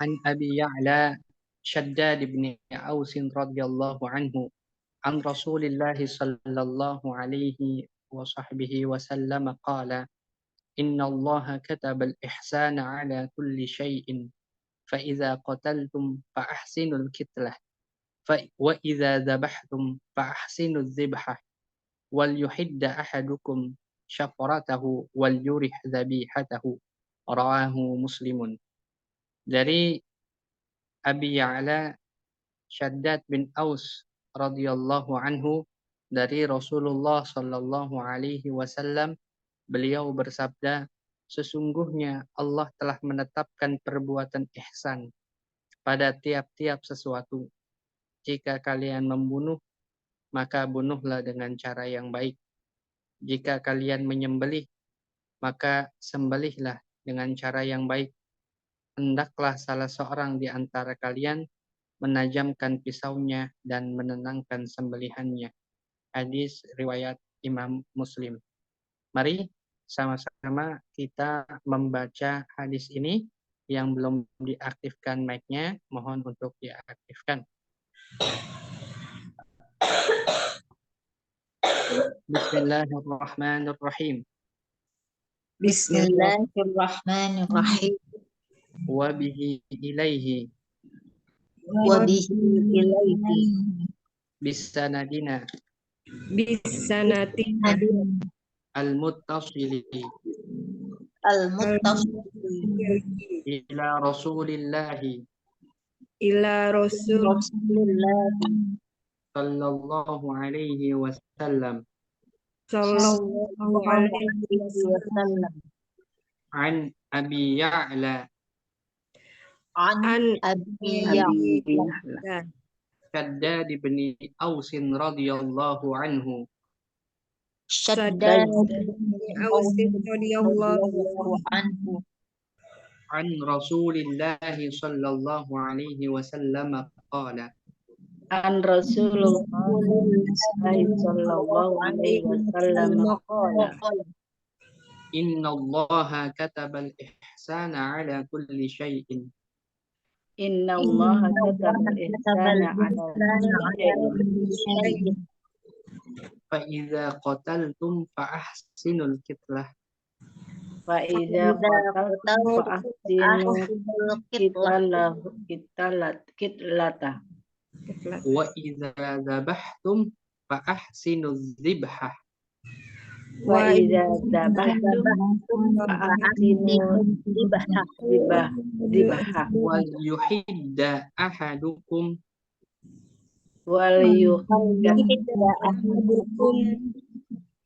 عن أبي يعلى شداد بن أوس رضي الله عنه عن رسول الله صلى الله عليه وصحبه وسلم قال إن الله كتب الإحسان على كل شيء فإذا قتلتم فأحسنوا القتلة وإذا ذبحتم فأحسنوا الذبحة وليحد أحدكم شفرته وليرح ذبيحته رواه مسلم. Dari Abi Ya'la Shaddad bin Aus radhiyallahu anhu dari Rasulullah sallallahu alaihi wasallam, beliau bersabda, sesungguhnya Allah telah menetapkan perbuatan ihsan pada tiap-tiap sesuatu. Jika kalian membunuh, maka bunuhlah dengan cara yang baik. Jika kalian menyembelih, maka sembelihlah dengan cara yang baik. Hendaklah salah seorang di antara kalian menajamkan pisaunya dan menenangkan sembelihannya. Hadis riwayat Imam Muslim. Mari sama-sama kita membaca hadis ini. Yang belum diaktifkan mic-nya, mohon untuk diaktifkan. Bismillahirrahmanirrahim. Bismillahirrahmanirrahim. Wa bihi ilaihi Wa bihi ilaihi bisanadina Bisanatina al-muttasili al-muttasil ila Rasulillahi ila Rasulullah sallallahu alaihi wasallam sallallahu alaihi wasallam an Abi Ya'la an Abi Ya'la Shaddad bin Aus radhiyallahu anhu Shaddad radhiyallahu anhu an Rasulillahi sallallahu alaihi wasallam qala an Rasulullah sallallahu alaihi wasallam qala inna Allaha kataba al-ihsana ala kulli shay'in Inna Allah kataba al-ihsana ala kulli shay'in fa idza qataltum fa ahsinul qitlah fa idza qataltum fa ahsinul qitlata wa idza dzabhtum fa ahsinuz dzibhah wa idza dzabhtum fa ahsinul dzibhah wal yuhidda ahadukum wal yuhidda ahadukum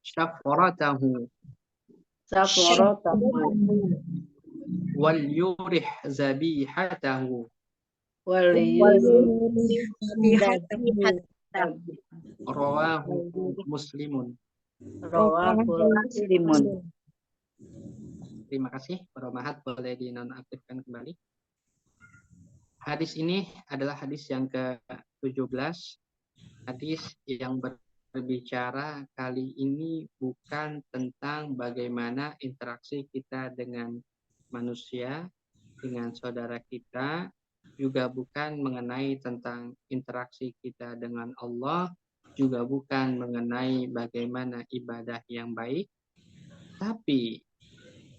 syafratahu wal yurih zabihatahu wal rawahu muslimun. Terima kasih, Para Mahat, boleh dinonaktifkan kembali. Hadis ini adalah hadis yang ke-17. Hadis yang berbicara kali ini bukan tentang bagaimana interaksi kita dengan manusia, dengan saudara kita, juga bukan mengenai tentang interaksi kita dengan Allah, juga bukan mengenai bagaimana ibadah yang baik, tapi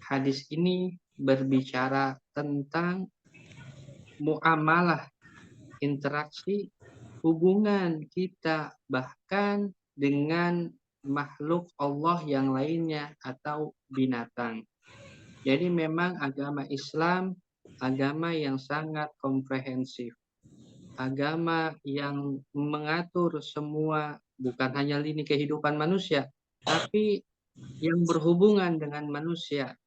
hadis ini berbicara tentang muamalah, interaksi, hubungan kita bahkan dengan makhluk Allah yang lainnya atau binatang. Jadi memang agama Islam agama yang sangat komprehensif. Agama yang mengatur semua, bukan hanya lini kehidupan manusia, tapi yang berhubungan dengan manusia.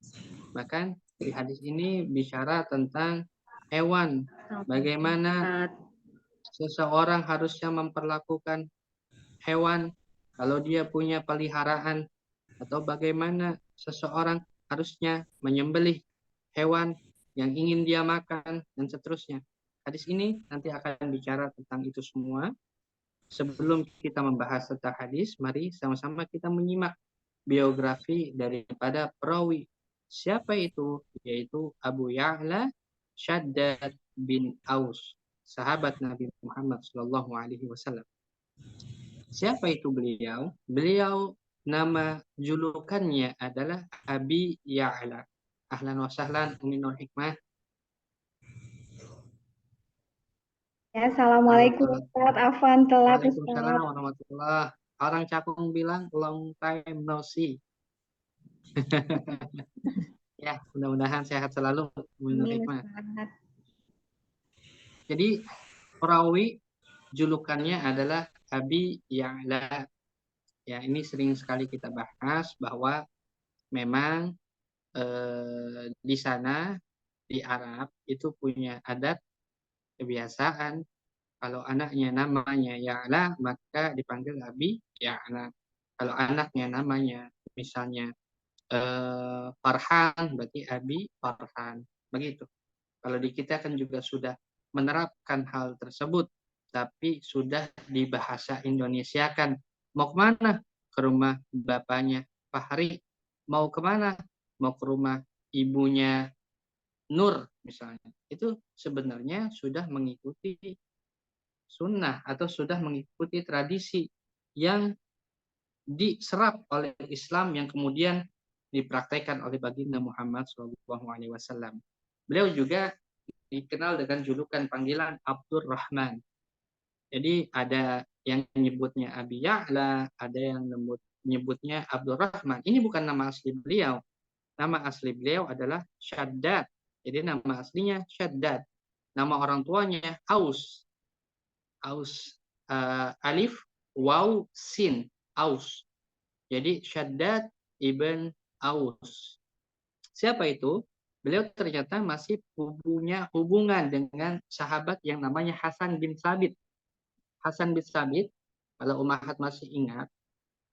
Bahkan di hadis ini bicara tentang hewan, bagaimana seseorang harusnya memperlakukan hewan kalau dia punya peliharaan, atau bagaimana seseorang harusnya menyembelih hewan yang ingin dia makan, dan seterusnya. Hadis ini nanti akan bicara tentang itu semua. Sebelum kita membahas tentang hadis, mari sama-sama kita menyimak biografi daripada perawi. Siapa itu? Yaitu Abu Ya'la Shaddad bin Aus, sahabat Nabi Muhammad Shallallahu Alaihi Wasallam. Siapa itu beliau? Beliau nama julukannya adalah Abi Ya'la. Ahlan wa sahlan Umi Nur Hikmah. Ya, Assalamualaikum Ustaz. Afwan telat Waalaikumsalam Ustaz. warahmatullah. Orang Cakung bilang long time no see. Ya, mudah-mudahan sehat selalu Umi Nur Amin Hikmah. Ustaz. Jadi perawi julukannya adalah Abi Ya'la. Ya, ini sering sekali kita bahas bahwa memang di sana di Arab itu punya adat kebiasaan kalau anaknya namanya Ya'la maka dipanggil Abi Ya'la. Kalau anaknya namanya misalnya Farhan berarti Abi Farhan. Begitu. Kalau di kita kan juga sudah menerapkan hal tersebut tapi sudah di bahasa Indonesia kan. Mau kemana? Ke rumah bapaknya Fahri. Mau kemana? Mau ke rumah ibunya Nur misalnya. Itu sebenarnya sudah mengikuti sunnah atau sudah mengikuti tradisi yang diserap oleh Islam yang kemudian dipraktekkan oleh baginda Muhammad SAW. Beliau juga dikenal dengan julukan panggilan Abdur Rahman. Jadi ada yang menyebutnya Abi Ya'la, ada yang menyebutnya Abdur Rahman. Ini bukan nama asli beliau. Nama asli beliau adalah Shaddad. Jadi nama aslinya Shaddad. Nama orang tuanya Aus. Aus. Alif, waw, sin. Aus. Jadi Shaddad ibn Aus. Siapa itu? Beliau ternyata masih punya hubungan dengan sahabat yang namanya Hasan bin Sabit. Hasan bin Sabit, kalau Umahat masih ingat,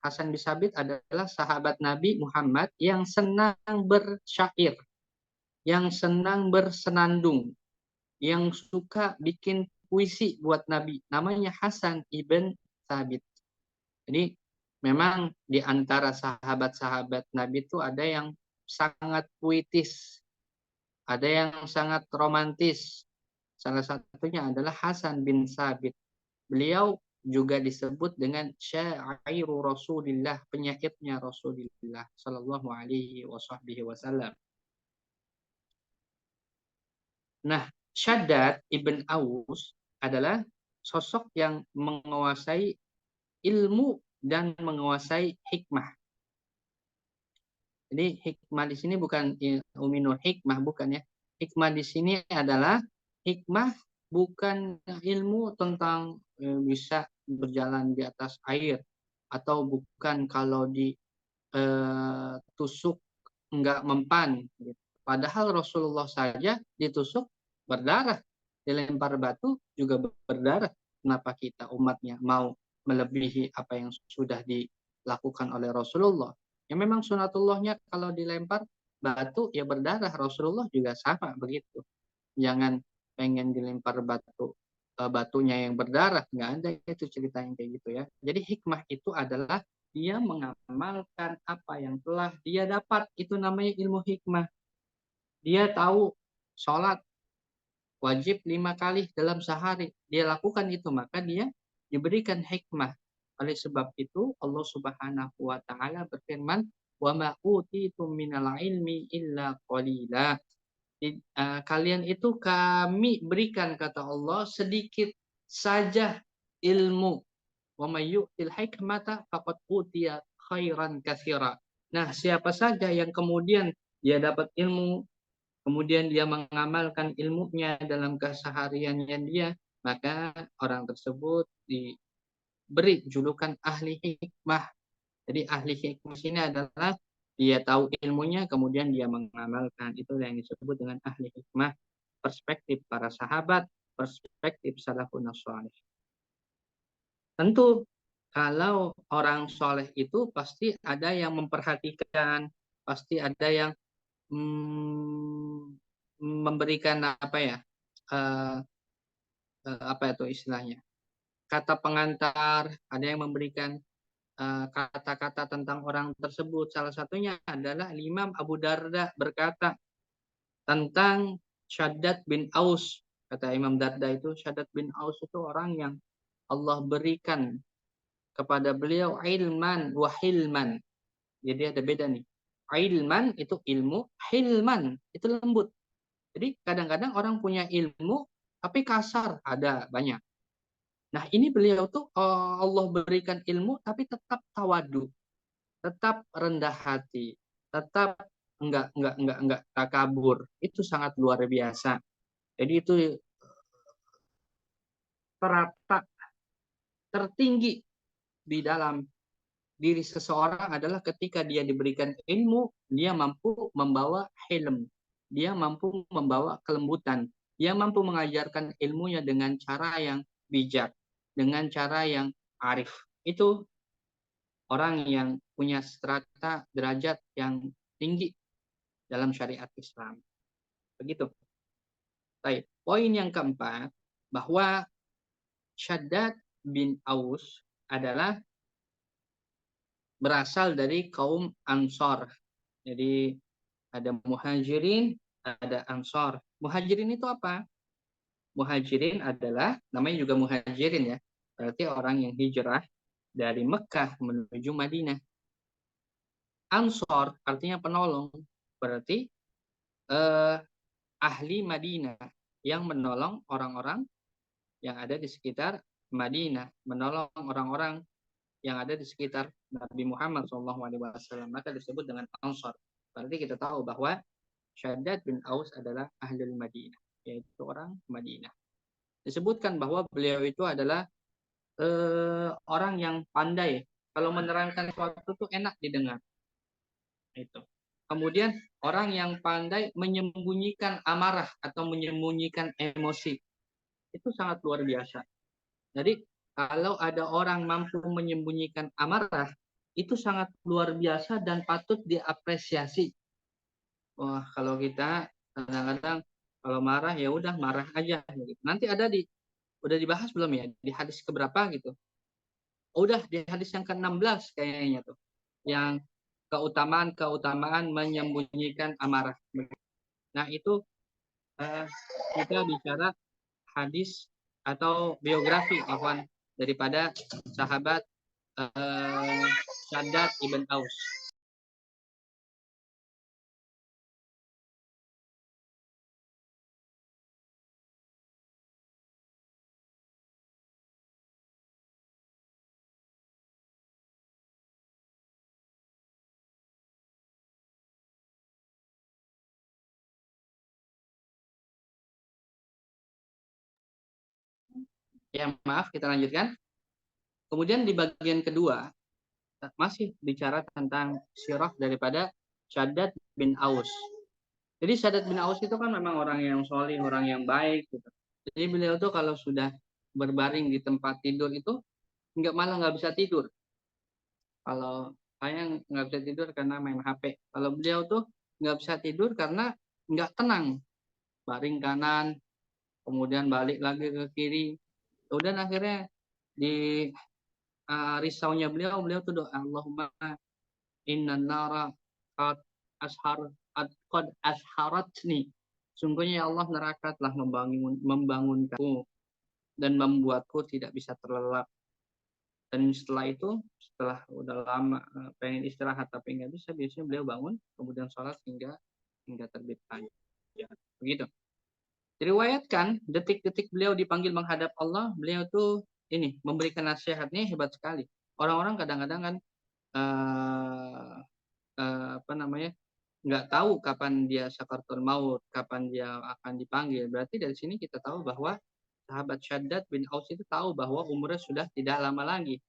Hasan bin Sabit adalah sahabat Nabi Muhammad yang senang bersyair, yang senang bersenandung, yang suka bikin puisi buat Nabi. Namanya Hasan ibn Sabit. Jadi memang di antara sahabat-sahabat Nabi itu ada yang sangat puitis, ada yang sangat romantis. Salah satunya adalah Hasan bin Sabit. Beliau juga disebut dengan syairu Rasulillah, penyairnya Rasulullah sallallahu alaihi wasallam. Nah, Shaddad ibn Aus adalah sosok yang menguasai ilmu dan menguasai hikmah. Jadi hikmah di sini bukan Umi Nur Hikmah, bukan ya. Hikmah di sini adalah hikmah bukan ilmu tentang bisa berjalan di atas air atau bukan kalau ditusuk enggak mempan. Padahal Rasulullah saja ditusuk berdarah, dilempar batu juga berdarah. Kenapa kita umatnya mau melebihi apa yang sudah dilakukan oleh Rasulullah? Ya memang sunatullahnya kalau dilempar batu ya berdarah. Rasulullah juga sama begitu. Jangan pengen dilempar batunya yang berdarah, nggak ada itu cerita yang kayak gitu ya. Jadi hikmah itu adalah dia mengamalkan apa yang telah dia dapat, itu namanya ilmu hikmah. Dia tahu sholat wajib 5 kali dalam sehari, dia lakukan itu, maka dia diberikan hikmah. Oleh sebab itu Allah Subhanahu wa taala berfirman, "Wa ma utitum minal ilmi illa qalila." Kalian itu kami berikan, kata Allah, sedikit saja ilmu. Wa may yu'til hikmata faqad utiya khairan katsira. Nah, siapa saja yang kemudian dia dapat ilmu, kemudian dia mengamalkan ilmunya dalam kesehariannya dia, maka orang tersebut diberi julukan ahli hikmah. Jadi ahli hikmah ini adalah dia tahu ilmunya, kemudian dia mengamalkan. Itu yang disebut dengan ahli hikmah. Perspektif para sahabat, perspektif salafun salih. Tentu kalau orang soleh itu pasti ada yang memperhatikan, pasti ada yang memberikan apa itu istilahnya, kata pengantar, ada yang memberikan kata-kata tentang orang tersebut. Salah satunya adalah Imam Abu Darda berkata tentang Shaddad bin Aus, kata Imam Darda itu, Shaddad bin Aus itu orang yang Allah berikan kepada beliau ilman wa hilman. Jadi ada beda nih. Ilman itu ilmu, hilman itu lembut. Jadi kadang-kadang orang punya ilmu tapi kasar, ada banyak. Nah, ini beliau tuh Allah berikan ilmu tapi tetap tawadu, tetap rendah hati, tetap enggak takabur. Itu sangat luar biasa. Jadi itu terata tertinggi di dalam diri seseorang adalah ketika dia diberikan ilmu, dia mampu membawa hilm, dia mampu membawa kelembutan, dia mampu mengajarkan ilmunya dengan cara yang bijak, dengan cara yang arif. Itu orang yang punya strata derajat yang tinggi dalam syariat Islam. Begitu. Baik. Poin yang keempat, bahwa Shaddad bin Aus adalah berasal dari kaum Ansor. Jadi ada Muhajirin, ada Ansor. Muhajirin itu apa? Muhajirin adalah, namanya juga Muhajirin ya, berarti orang yang hijrah dari Mekah menuju Madinah. Ansor artinya penolong, berarti ahli Madinah yang menolong orang-orang yang ada di sekitar Madinah, menolong orang-orang yang ada di sekitar Nabi Muhammad SAW, maka disebut dengan Ansor. Berarti kita tahu bahwa Shaddad bin Aus adalah ahli Madinah, yaitu orang Madinah. Disebutkan bahwa beliau itu adalah orang yang pandai. Kalau menerangkan sesuatu itu enak didengar. Itu. Kemudian orang yang pandai menyembunyikan amarah atau menyembunyikan emosi. Itu sangat luar biasa. Jadi kalau ada orang mampu menyembunyikan amarah, itu sangat luar biasa dan patut diapresiasi. Wah, kalau kita kadang-kadang kalau marah ya udah marah aja gitu. Nanti ada udah dibahas belum ya di hadis keberapa gitu. Udah di hadis yang ke-16 kayaknya tuh. Yang keutamaan menyembunyikan amarah. Nah, itu kita bicara hadis atau biografi daripada sahabat Shaddad ibn Aus. Ya, maaf, kita lanjutkan. Kemudian di bagian kedua, masih bicara tentang sirah daripada Shaddad bin Aus. Jadi Shaddad bin Aus itu kan memang orang yang solih, orang yang baik. Gitu. Jadi beliau tuh kalau sudah berbaring di tempat tidur itu, malah nggak bisa tidur. Kalau saya nggak bisa tidur karena main HP. Kalau beliau tuh nggak bisa tidur karena nggak tenang. Baring kanan, kemudian balik lagi ke kiri. Kemudian akhirnya di risaunya beliau tuh doa, Allahumma inna nara qad asharatni. Sungguhnya ya Allah, neraka telah membangunkanku dan membuatku tidak bisa terlelap. Dan setelah udah lama pengen istirahat tapi nggak bisa, biasanya beliau bangun kemudian sholat hingga terbit fajar. Ya, begitu. Diriwayatkan detik-detik beliau dipanggil menghadap Allah, beliau tuh ini memberikan nasihatnya hebat sekali. Orang-orang kadang-kadang kan nggak tahu kapan dia sakaratul maut, kapan dia akan dipanggil. Berarti dari sini kita tahu bahwa sahabat Shaddad bin Aus itu tahu bahwa umurnya sudah tidak lama lagi.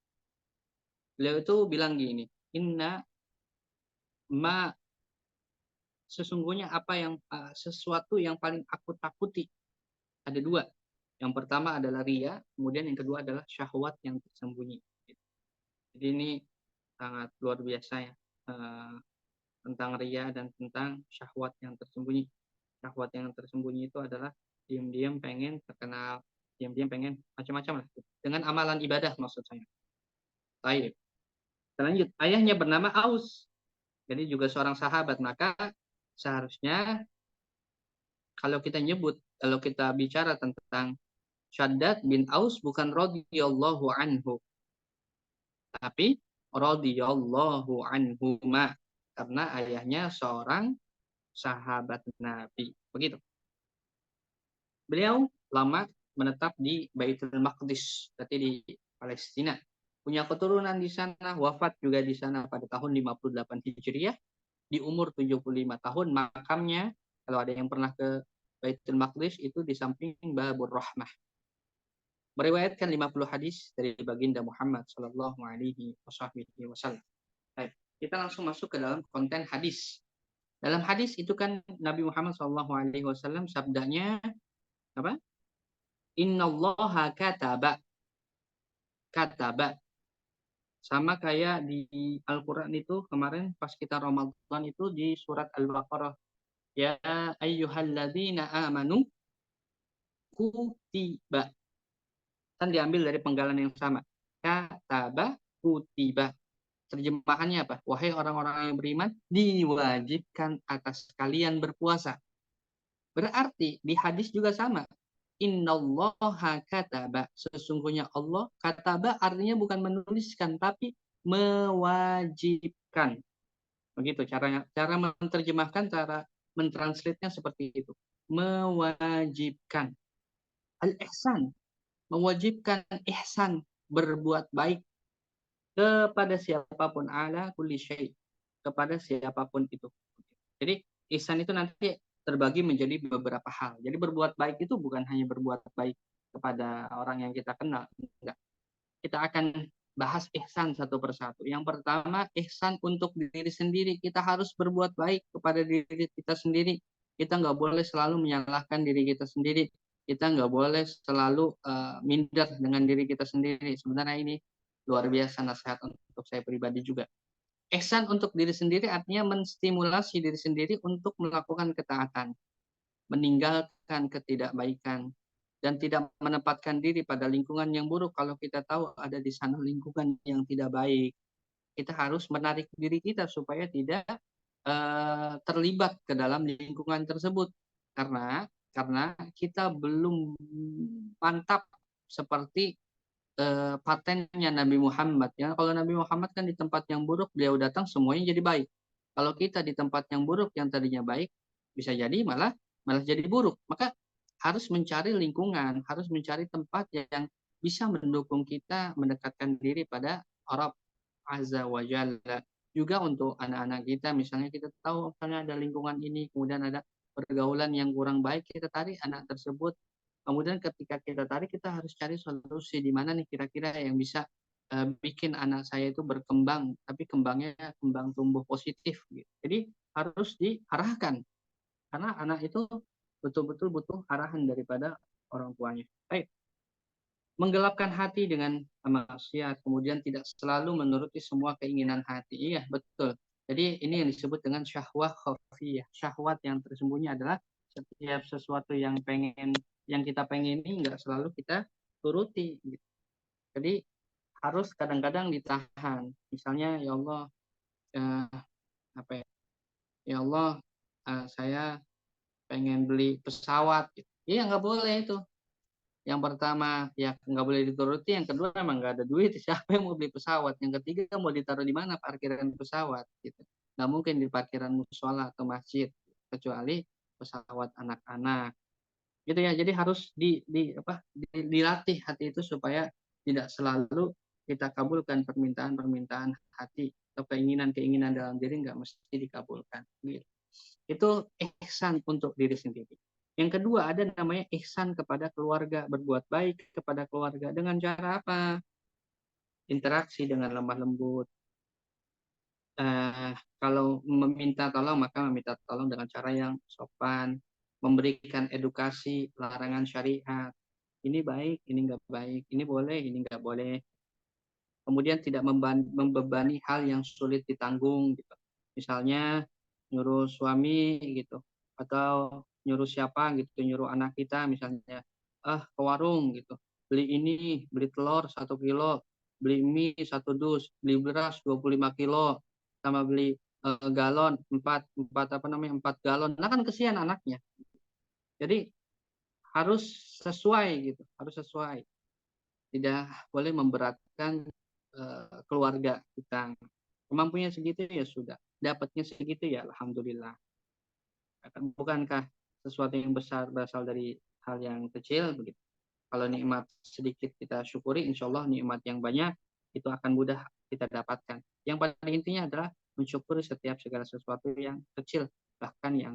Beliau itu bilang gini, inna ma, sesungguhnya sesuatu yang paling aku takuti ada dua. Yang pertama adalah ria, kemudian yang kedua adalah syahwat yang tersembunyi. Jadi ini sangat luar biasa ya, tentang ria dan tentang syahwat yang tersembunyi. Syahwat yang tersembunyi itu adalah diam-diam pengen terkenal, diam-diam pengen macam-macam lah. Dengan amalan ibadah maksud saya. Baik. Lanjut. Ayahnya bernama Aus. Jadi juga seorang sahabat. Maka seharusnya kalau kita bicara tentang Shaddad bin Aus bukan radhiyallahu anhu, tapi radhiyallahu anhuma karena ayahnya seorang sahabat Nabi. Begitu. Beliau lama menetap di Baitul Maqdis, berarti di Palestina. Punya keturunan di sana, wafat juga di sana pada tahun 58 Hijriah, di umur 75 tahun. Makamnya, kalau ada yang pernah ke Baitul Maqdis, itu di samping Babur Rahmah. Meriwayatkan 50 hadis dari baginda Muhammad Sallallahu Alaihi Wasallam. Baik, kita langsung masuk ke dalam konten hadis. Dalam hadis itu kan Nabi Muhammad Sallallahu Alaihi Wasallam sabdanya apa? Innallaha kataba. Sama kayak di Al-Quran itu kemarin pas kita Ramadan itu di surat Al-Baqarah. Ya ayyuhalladzina amanu kutiba. Kan diambil dari penggalan yang sama. Kataba kutiba. Terjemahannya apa? Wahai orang-orang yang beriman, diwajibkan atas kalian berpuasa. Berarti di hadis juga sama. Innallaha kataba. Sesungguhnya Allah kataba artinya bukan menuliskan tapi mewajibkan. Begitu caranya. Cara menerjemahkan, cara mentranslate-nya seperti itu. Mewajibkan. Al-ihsan. Mewajibkan ihsan. Berbuat baik kepada siapapun, ala kulli syai. Kepada siapapun itu. Jadi ihsan itu nanti terbagi menjadi beberapa hal. Jadi berbuat baik itu bukan hanya berbuat baik kepada orang yang kita kenal. Enggak. Kita akan bahas ihsan satu persatu. Yang pertama, ihsan untuk diri sendiri. Kita harus berbuat baik kepada diri kita sendiri. Kita nggak boleh selalu menyalahkan diri kita sendiri. Kita nggak boleh selalu minder dengan diri kita sendiri. Sebenarnya ini luar biasa nasihat untuk saya pribadi juga. Ihsan untuk diri sendiri artinya menstimulasi diri sendiri untuk melakukan ketaatan, meninggalkan ketidakbaikan, dan tidak menempatkan diri pada lingkungan yang buruk. Kalau kita tahu ada di sana lingkungan yang tidak baik, kita harus menarik diri kita supaya tidak terlibat ke dalam lingkungan tersebut. Karena kita belum mantap seperti patennya Nabi Muhammad ya. Kalau Nabi Muhammad kan di tempat yang buruk beliau datang semuanya jadi baik. Kalau kita di tempat yang buruk yang tadinya baik bisa jadi malah jadi buruk. Maka harus mencari lingkungan, harus mencari tempat yang bisa mendukung kita mendekatkan diri pada Rabb Azza wa Jalla. Juga untuk anak-anak kita, misalnya kita tahu misalnya ada lingkungan ini, kemudian ada pergaulan yang kurang baik, kita tarik anak tersebut. Kemudian ketika kita tarik, kita harus cari solusi di mana nih kira-kira yang bisa bikin anak saya itu berkembang, tapi kembangnya kembang tumbuh positif. Gitu. Jadi harus diarahkan, karena anak itu betul-betul butuh arahan daripada orang tuanya. Baik. Menggelapkan hati dengan maksiat, kemudian tidak selalu menuruti semua keinginan hati. Iya, betul. Jadi ini yang disebut dengan syahwat khafiyah. Syahwat yang tersembunyi adalah setiap sesuatu yang kita pengen ini nggak selalu kita turuti. Gitu. Jadi harus kadang-kadang ditahan. Misalnya, ya Allah, ya Allah, saya pengen beli pesawat. Gitu. Iya, nggak boleh itu. Yang pertama, ya nggak boleh dituruti. Yang kedua, memang nggak ada duit. Siapa yang mau beli pesawat? Yang ketiga, mau ditaruh di mana parkiran pesawat? Gitu. Nggak mungkin di parkiran musola atau masjid, kecuali pesawat anak-anak. Gitu ya. Jadi harus dilatih hati itu supaya tidak selalu kita kabulkan permintaan-permintaan hati atau keinginan-keinginan dalam diri nggak mesti dikabulkan. Gitu. Itu ihsan untuk diri sendiri. Yang kedua ada namanya ihsan kepada keluarga, berbuat baik kepada keluarga dengan cara apa? Interaksi dengan lemah lembut. Kalau meminta tolong maka meminta tolong dengan cara yang sopan, memberikan edukasi, larangan syariat. Ini baik, ini nggak baik, ini boleh, ini nggak boleh. Kemudian tidak membebani hal yang sulit ditanggung. Gitu. Misalnya nyuruh suami gitu, atau nyuruh siapa gitu, nyuruh anak kita misalnya ke warung gitu, beli ini, beli telur 1 kilo, beli mie 1 dus, beli beras 25 kilo, sama beli galon 4 galon. Nah kan kesian anaknya. Jadi harus sesuai gitu, harus sesuai. Tidak boleh memberatkan keluarga kita. Kemampuannya segitu ya sudah, dapatnya segitu ya alhamdulillah. Bukankah sesuatu yang besar berasal dari hal yang kecil begitu? Kalau nikmat sedikit kita syukuri, insya Allah nikmat yang banyak itu akan mudah kita dapatkan. Yang pada intinya adalah mensyukuri setiap segala sesuatu yang kecil, bahkan yang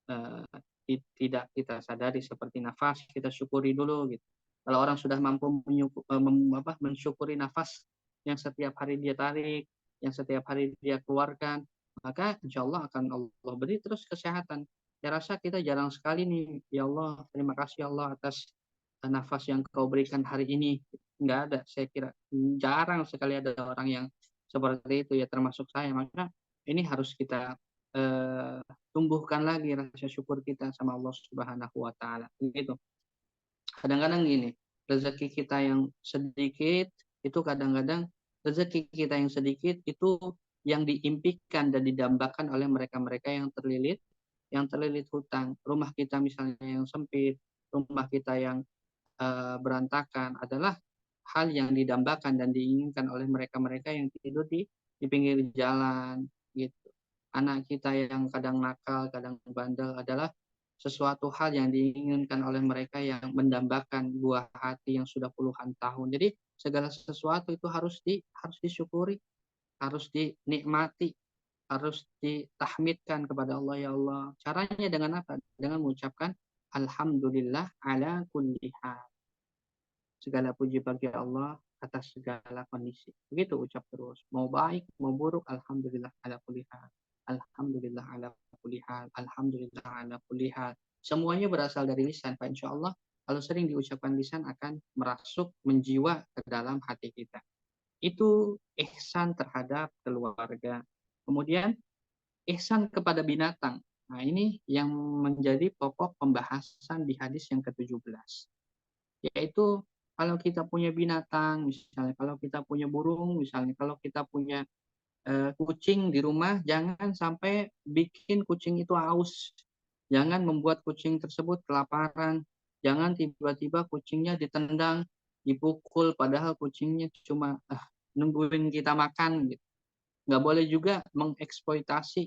eh, tidak kita sadari seperti nafas, kita syukuri dulu gitu. Kalau orang sudah mampu mensyukuri nafas yang setiap hari dia tarik, yang setiap hari dia keluarkan, maka insya Allah akan Allah beri terus kesehatan. Saya rasa kita jarang sekali nih, ya Allah, terima kasih Allah atas nafas yang kau berikan hari ini. Nggak ada, saya kira jarang sekali ada orang yang seperti itu ya, termasuk saya. Maka ini harus kita eh, tumbuhkan lagi rasa syukur kita sama Allah Subhanahu wa taala. Gitu. Kadang-kadang gini, rezeki kita yang sedikit itu kadang-kadang rezeki kita yang sedikit itu yang diimpikan dan didambakan oleh mereka-mereka yang terlilit hutang. Rumah kita misalnya yang sempit, rumah kita yang berantakan adalah hal yang didambakan dan diinginkan oleh mereka-mereka yang tidur di pinggir jalan gitu. Anak kita yang kadang nakal, kadang bandel adalah sesuatu hal yang diinginkan oleh mereka yang mendambakan buah hati yang sudah puluhan tahun. Jadi segala sesuatu itu harus disyukuri, harus dinikmati, harus ditahmidkan kepada Allah, ya Allah. Caranya dengan apa? Dengan mengucapkan alhamdulillah ala kulli hal. Segala puji bagi Allah atas segala kondisi. Begitu ucap terus. Mau baik, mau buruk, alhamdulillah ala kulli hal. Alhamdulillah ala kulli hal. Alhamdulillah ala kulli hal. Semuanya berasal dari lisan. Pak, insya Allah kalau sering diucapkan lisan akan merasuk menjiwa ke dalam hati kita. Itu ihsan terhadap keluarga. Kemudian ihsan kepada binatang. Nah, ini yang menjadi pokok pembahasan di hadis yang ke-17. Yaitu kalau kita punya binatang, misalnya kalau kita punya burung, misalnya kalau kita punya kucing di rumah, jangan sampai bikin kucing itu haus. Jangan membuat kucing tersebut kelaparan. Jangan tiba-tiba kucingnya ditendang, dipukul, padahal kucingnya cuma nungguin kita makan. Gitu. Nggak boleh juga mengeksploitasi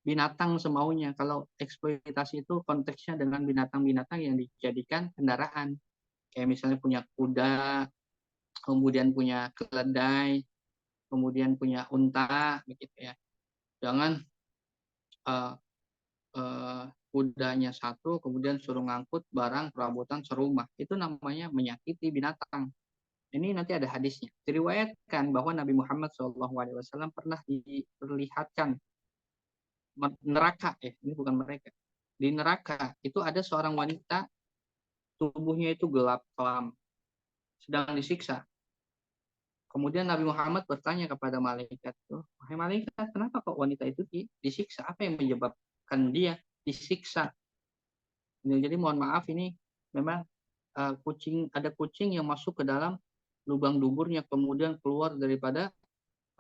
binatang semaunya. Kalau eksploitasi itu konteksnya dengan binatang-binatang yang dijadikan kendaraan. Kayak misalnya punya kuda, kemudian punya keledai, kemudian punya unta, begitu ya. Jangan uh, kudanya satu, kemudian suruh ngangkut barang perabotan serumah. Itu namanya menyakiti binatang. Ini nanti ada hadisnya. Diriwayatkan bahwa Nabi Muhammad SAW pernah diperlihatkan neraka, ini bukan mereka. Di neraka itu ada seorang wanita, tubuhnya itu gelap kelam, sedang disiksa. Kemudian Nabi Muhammad bertanya kepada malaikat, wahai malaikat, kenapa kok wanita itu disiksa? Apa yang menyebabkan dia disiksa? Jadi mohon maaf, ini memang ada kucing yang masuk ke dalam lubang duburnya, kemudian keluar daripada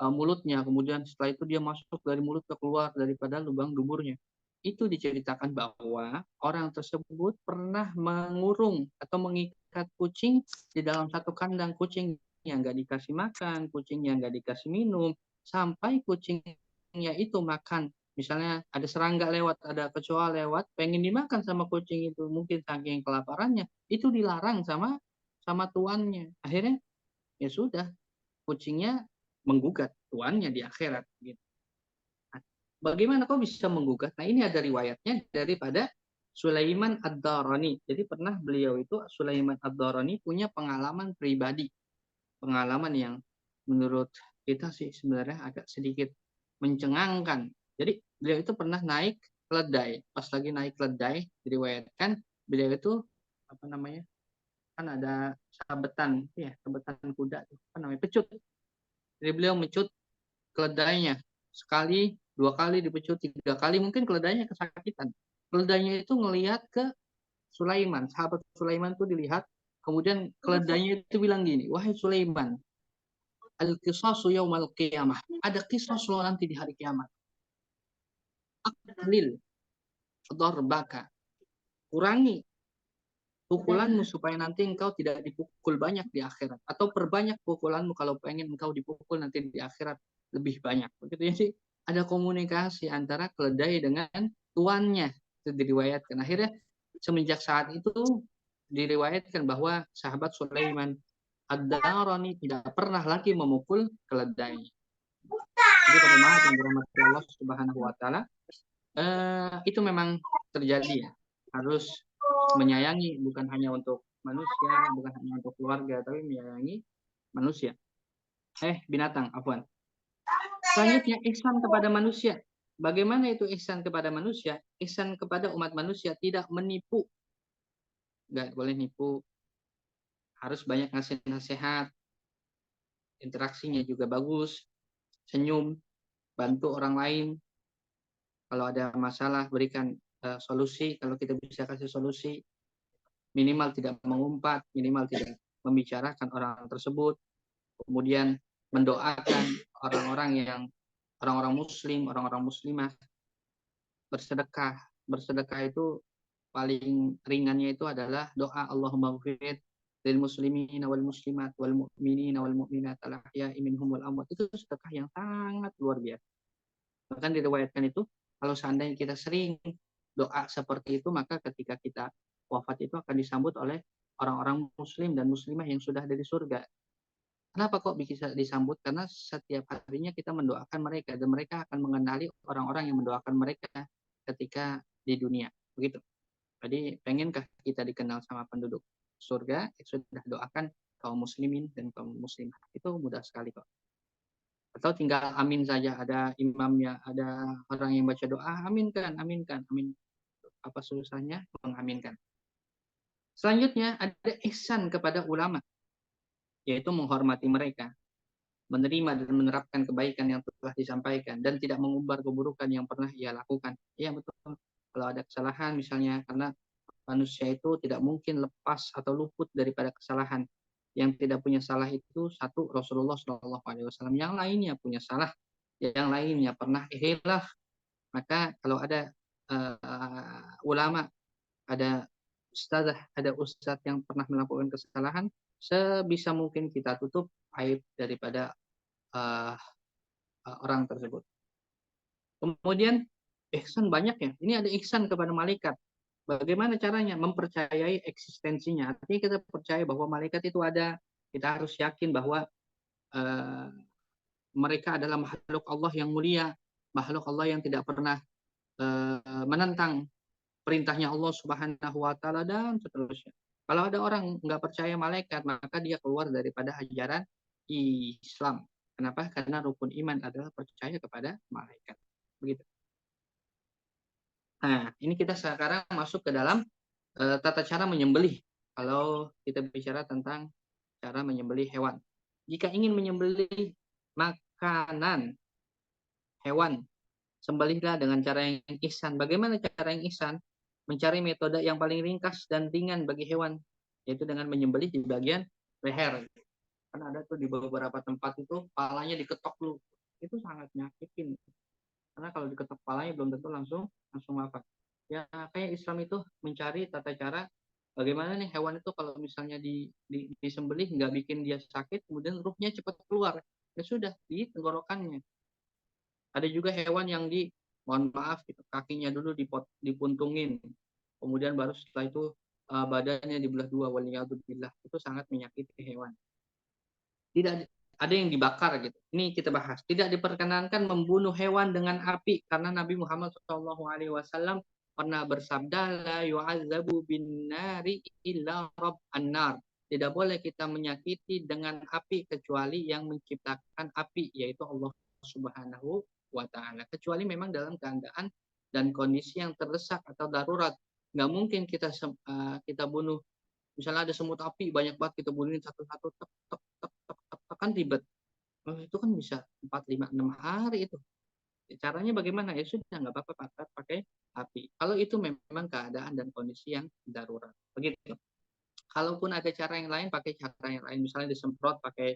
mulutnya, kemudian setelah itu dia masuk dari mulut ke keluar daripada lubang duburnya. Itu diceritakan bahwa orang tersebut pernah mengurung atau mengikat kucing di dalam satu kandang. Kucing yang nggak dikasih makan, kucing yang nggak dikasih minum, sampai kucingnya itu makan. Misalnya ada serangga lewat, ada kecoa lewat, pengen dimakan sama kucing itu, mungkin saking kelaparannya, itu dilarang sama tuannya. Akhirnya ya sudah, kucingnya menggugat tuannya di akhirat. Gitu. Nah, bagaimana kau bisa menggugat? Nah, ini ada riwayatnya daripada Sulaiman Ad-Darani. Jadi pernah beliau itu, Sulaiman Ad-Darani, punya pengalaman pribadi. Pengalaman yang menurut kita sih sebenarnya agak sedikit mencengangkan. Jadi beliau itu pernah naik keledai. Pas lagi naik keledai, diriwayatkan beliau itu apa namanya? Kan ada sabetan, ya, sabetan kuda, apa namanya? Pecut. Jadi beliau mencut keledainya sekali, dua kali dipecut, tiga kali, mungkin keledainya kesakitan. Keledainya itu ngelihat ke Sulaiman, sahabat Sulaiman itu dilihat, kemudian keledainya itu bilang gini, wahai Sulaiman, al-qisasu yaumal qiyamah, ada kisah lo nanti di hari kiamat. Aqlil darbaka kurangi pukulanmu supaya nanti engkau tidak dipukul banyak di akhirat, atau perbanyak pukulanmu kalau pengen engkau dipukul nanti di akhirat lebih banyak. Begitu ya sih. Ada komunikasi antara keledai dengan tuannya, itu diriwayatkan. Akhirnya semenjak saat itu diriwayatkan bahwa sahabat Sulaiman Ad-Darani tidak pernah lagi memukul keledai. Jadi pada maaf yang dirahmati Allah Subhanahu wa taala, itu memang terjadi ya. Harus menyayangi bukan hanya untuk manusia, bukan hanya untuk keluarga, tapi menyayangi manusia. Binatang, afwan. Selanjutnya ihsan kepada manusia. Bagaimana itu ihsan kepada manusia? Ihsan kepada umat manusia, tidak menipu. Nggak boleh nipu. Harus banyak ngasih nasihat. Interaksinya juga bagus. Senyum, bantu orang lain. Kalau ada masalah berikan solusi. Kalau kita bisa kasih solusi, minimal tidak mengumpat, minimal tidak membicarakan orang tersebut. Kemudian mendoakan orang-orang muslim, orang-orang muslimah bersedekah. Bersedekah itu paling ringannya itu adalah doa Allahumma ghfir lil muslimin wal muslimat wal mu'minin wal mu'minat al ahya'i minhum wal amwat. Itu sedekah yang sangat luar biasa. Bahkan diriwayatkan itu kalau seandainya kita sering doa seperti itu, maka ketika kita wafat itu akan disambut oleh orang-orang muslim dan muslimah yang sudah ada di surga. Kenapa kok bisa disambut? Karena setiap harinya kita mendoakan mereka dan mereka akan mengenali orang-orang yang mendoakan mereka ketika di dunia. Begitu. Jadi pengenkah kita dikenal sama penduduk surga? Sudah doakan kaum muslimin dan kaum muslimah. Itu mudah sekali kok. Atau tinggal amin saja, ada imamnya, ada orang yang baca doa, aminkan, aminkan, amin. Apa susahnya mengaminkan? Selanjutnya ada ihsan kepada ulama, yaitu menghormati mereka, menerima dan menerapkan kebaikan yang telah disampaikan, dan tidak mengumbar keburukan yang pernah ia lakukan. Ya betul. Kalau ada kesalahan misalnya, karena manusia itu tidak mungkin lepas atau luput daripada kesalahan. Yang tidak punya salah itu satu Rasulullah SAW. Yang lainnya punya salah, yang lainnya pernah khilaf. Maka kalau ada ulama, ada ustadz yang pernah melakukan kesalahan, sebisa mungkin kita tutup aib daripada orang tersebut. Kemudian ihsan banyak ya. Ini ada ihsan kepada malaikat. Bagaimana caranya? Mempercayai eksistensinya. Artinya kita percaya bahwa malaikat itu ada. Kita harus yakin bahwa mereka adalah makhluk Allah yang mulia, makhluk Allah yang tidak pernah menentang perintahnya Allah Subhanahu wa taala dan seterusnya. Kalau ada orang nggak percaya malaikat, maka dia keluar daripada ajaran Islam. Kenapa? Karena rukun iman adalah percaya kepada malaikat. Begitu. Nah, ini kita sekarang masuk ke dalam tata cara menyembelih. Kalau kita bicara tentang cara menyembelih hewan. Jika ingin menyembelih makanan hewan, sembelihlah dengan cara yang ihsan. Bagaimana cara yang ihsan? Mencari metode yang paling ringkas dan ringan bagi hewan, yaitu dengan menyembelih di bagian leher. Kan ada tuh di beberapa tempat itu palanya diketok dulu. Itu sangat nyakitin. Karena kalau diketok palanya belum tentu langsung wafat. Ya kayak Islam itu mencari tata cara bagaimana nih hewan itu kalau misalnya disembelih nggak bikin dia sakit, kemudian ruhnya cepat keluar. Ya sudah, di tenggorokannya. Ada juga hewan yang mohon maaf, gitu, kakinya dulu dipuntungin, kemudian baru setelah itu badannya dibelah dua, waliyadzubillah. Itu sangat menyakiti hewan. Tidak ada yang dibakar gitu. Ini kita bahas. Tidak diperkenankan membunuh hewan dengan api karena Nabi Muhammad SAW pernah bersabda, la yu'azzabu bin nari illa rabb an-nar. Tidak boleh kita menyakiti dengan api kecuali yang menciptakan api, yaitu Allah Subhanahu wa taala. Kecuali memang dalam keadaan dan kondisi yang terdesak atau darurat. Nggak mungkin kita bunuh. Misalnya ada semut api banyak banget, kita bunuhin satu-satu, tek tek tek tek tek, kan ribet. Itu kan bisa 4, 5, 6 hari itu. Caranya bagaimana? Ya sudah, nggak apa-apa pakai api. Kalau itu memang keadaan dan kondisi yang darurat. Begitu. Kalaupun ada cara yang lain, pakai cara yang lain. Misalnya disemprot pakai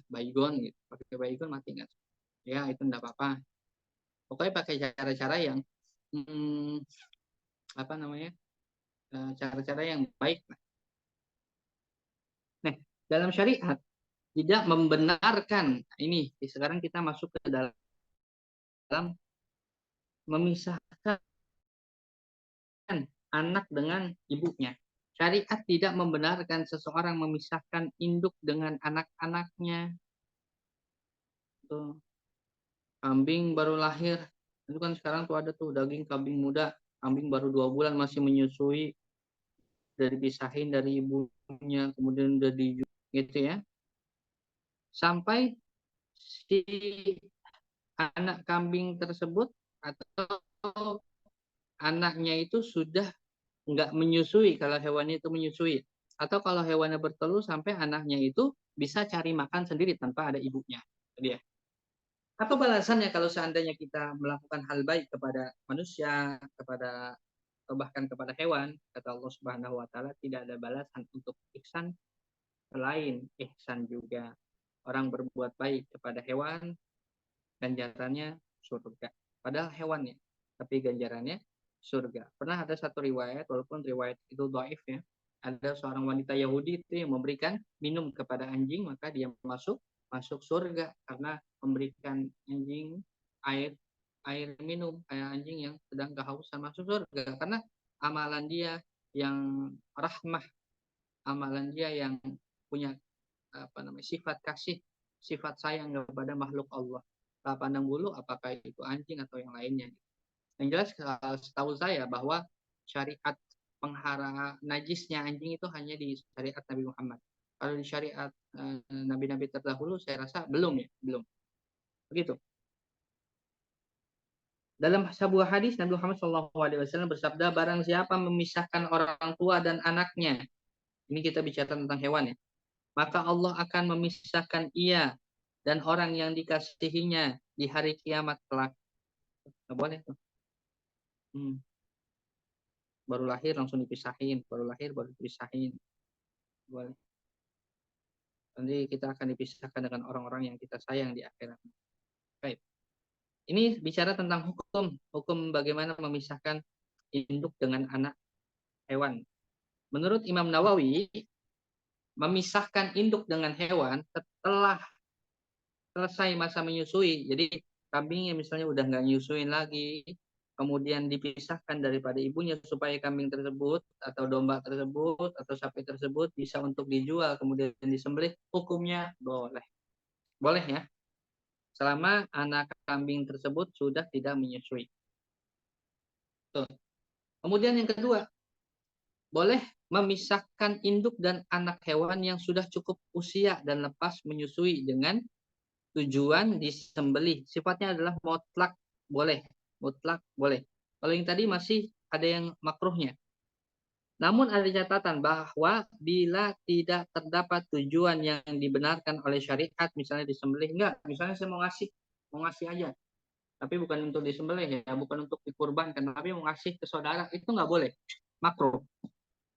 baygon gitu. Pakai baygon mati nggak? Ya itu nggak apa-apa. Pokoknya pakai cara-cara yang cara-cara yang baik. Nah, dalam syariat tidak membenarkan ini. Sekarang kita masuk ke dalam memisahkan anak dengan ibunya. Syariat tidak membenarkan seseorang memisahkan induk dengan anak-anaknya. Tuh. Kambing baru lahir, itu kan sekarang tuh ada tuh daging kambing muda, kambing baru 2 bulan masih menyusui, dari dipisahin dari ibunya, kemudian udah gitu ya, sampai si anak kambing tersebut atau anaknya itu sudah nggak menyusui kalau hewannya itu menyusui, atau kalau hewannya bertelur sampai anaknya itu bisa cari makan sendiri tanpa ada ibunya. Jadi ya, apa balasannya kalau seandainya kita melakukan hal baik kepada manusia, kepada atau bahkan kepada hewan? Kata Allah Subhanahu wa taala, tidak ada balasan untuk ihsan selain ihsan juga. Orang berbuat baik kepada hewan, ganjarannya surga. Padahal hewannya, tapi ganjarannya surga. Pernah ada satu riwayat, walaupun riwayat itu dhaif ya, ada seorang wanita Yahudi itu yang memberikan minum kepada anjing, maka dia masuk surga karena memberikan anjing air minum, kayak anjing yang sedang kehausan masuk surga karena amalan dia yang rahmah, amalan dia yang punya sifat kasih, sifat sayang kepada makhluk Allah. Tak pandang bulu apakah itu anjing atau yang lainnya. Yang jelas setahu saya bahwa syariat penghara najisnya anjing itu hanya di syariat Nabi Muhammad. Kalau di syariat nabi-nabi terdahulu saya rasa belum ya, belum. Begitu. Dalam sebuah hadis Nabi Muhammad SAW bersabda, barang siapa memisahkan orang tua dan anaknya, ini kita bicara tentang hewan ya, maka Allah akan memisahkan ia dan orang yang dikasihinya di hari kiamat kelak. Nggak boleh tuh. Baru lahir langsung dipisahin, baru lahir baru dipisahin. Boleh. Nanti kita akan dipisahkan dengan orang-orang yang kita sayang di akhirat. Baik. Ini bicara tentang hukum bagaimana memisahkan induk dengan anak hewan. Menurut Imam Nawawi, memisahkan induk dengan hewan setelah selesai masa menyusui. Jadi kambing yang misalnya udah nggak nyusuin lagi, kemudian dipisahkan daripada ibunya supaya kambing tersebut atau domba tersebut atau sapi tersebut bisa untuk dijual kemudian disembelih, hukumnya boleh. Boleh ya. Selama anak kambing tersebut sudah tidak menyusui. Tuh. Kemudian yang kedua, boleh memisahkan induk dan anak hewan yang sudah cukup usia dan lepas menyusui dengan tujuan disembelih. Sifatnya adalah mutlak boleh. Mutlak boleh. Kalau yang tadi masih ada yang makruhnya. Namun ada catatan bahwa bila tidak terdapat tujuan yang dibenarkan oleh syariat, misalnya disembelih, enggak, misalnya saya mau ngasih aja, tapi bukan untuk disembelih ya, bukan untuk dikurbankan, tapi mau ngasih ke saudara, itu nggak boleh, makruh.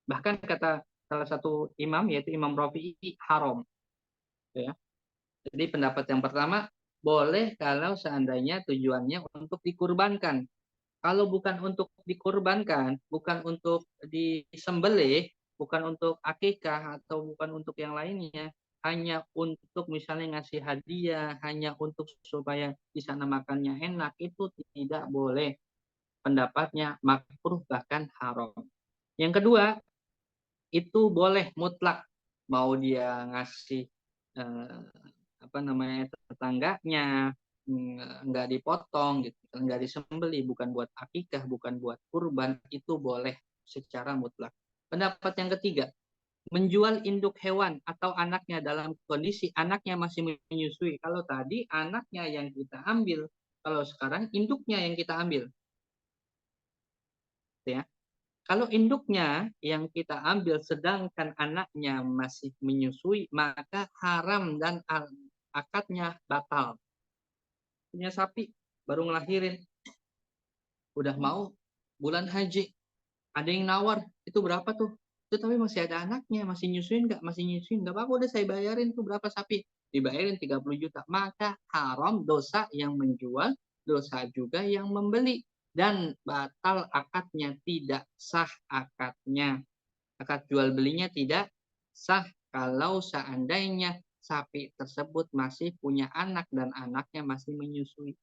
Bahkan kata salah satu imam, yaitu Imam Rafi'i, haram. Ya. Jadi pendapat yang pertama, boleh kalau seandainya tujuannya untuk dikurbankan. Kalau bukan untuk dikurbankan, bukan untuk disembelih, bukan untuk akikah atau bukan untuk yang lainnya, hanya untuk misalnya ngasih hadiah, hanya untuk supaya di sana makannya enak, itu tidak boleh. Pendapatnya makruh bahkan haram. Yang kedua, itu boleh mutlak. Mau dia ngasih tetangganya, nggak dipotong gitu, nggak disembeli, bukan buat akikah, bukan buat kurban, itu boleh secara mutlak. Pendapat yang ketiga, menjual induk hewan atau anaknya dalam kondisi anaknya masih menyusui. Kalau tadi anaknya yang kita ambil, kalau sekarang induknya yang kita ambil. Ya. Kalau induknya yang kita ambil sedangkan anaknya masih menyusui, maka haram dan akadnya batal. Punya sapi baru ngelahirin, udah mau bulan haji, ada yang nawar, itu berapa tuh? Itu tapi masih ada anaknya, masih nyusuin nggak apa-apa, udah saya bayarin tuh berapa sapi, dibayarin 30 juta, maka haram, dosa yang menjual, dosa juga yang membeli. dan batal akadnya, tidak sah akadnya. Akad jual belinya tidak sah kalau seandainya sapi tersebut masih punya anak dan anaknya masih menyusui.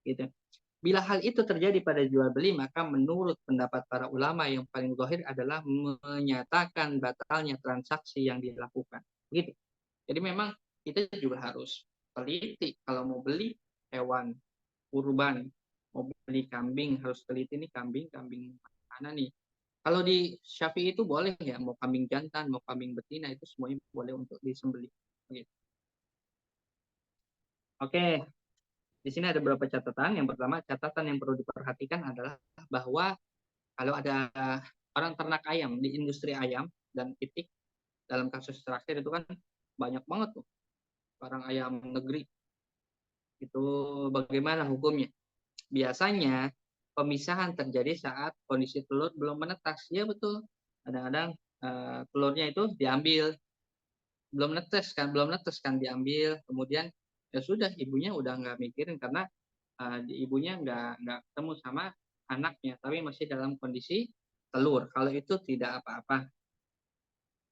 Gitu. Bila hal itu terjadi pada jual beli, maka menurut pendapat para ulama yang paling zahir adalah menyatakan batalnya transaksi yang dilakukan. Gitu. Jadi memang kita juga harus teliti kalau mau beli hewan kurban, mau beli kambing harus teliti nih kambing mana nih. Kalau di Syafi'i itu boleh ya, mau kambing jantan, mau kambing betina itu semuanya boleh untuk disembelih. Gitu. Oke, di sini ada beberapa catatan. Yang pertama, catatan yang perlu diperhatikan adalah bahwa kalau ada orang ternak ayam di industri ayam dan itik, dalam kasus terakhir itu kan banyak banget tuh orang ayam negeri. Itu bagaimana hukumnya? Biasanya pemisahan terjadi saat kondisi telur belum menetas. Ya betul. Kadang-kadang telurnya itu diambil, belum netes kan diambil, kemudian ya sudah ibunya udah nggak mikirin karena ibunya nggak ketemu sama anaknya, tapi masih dalam kondisi telur. Kalau itu tidak apa-apa.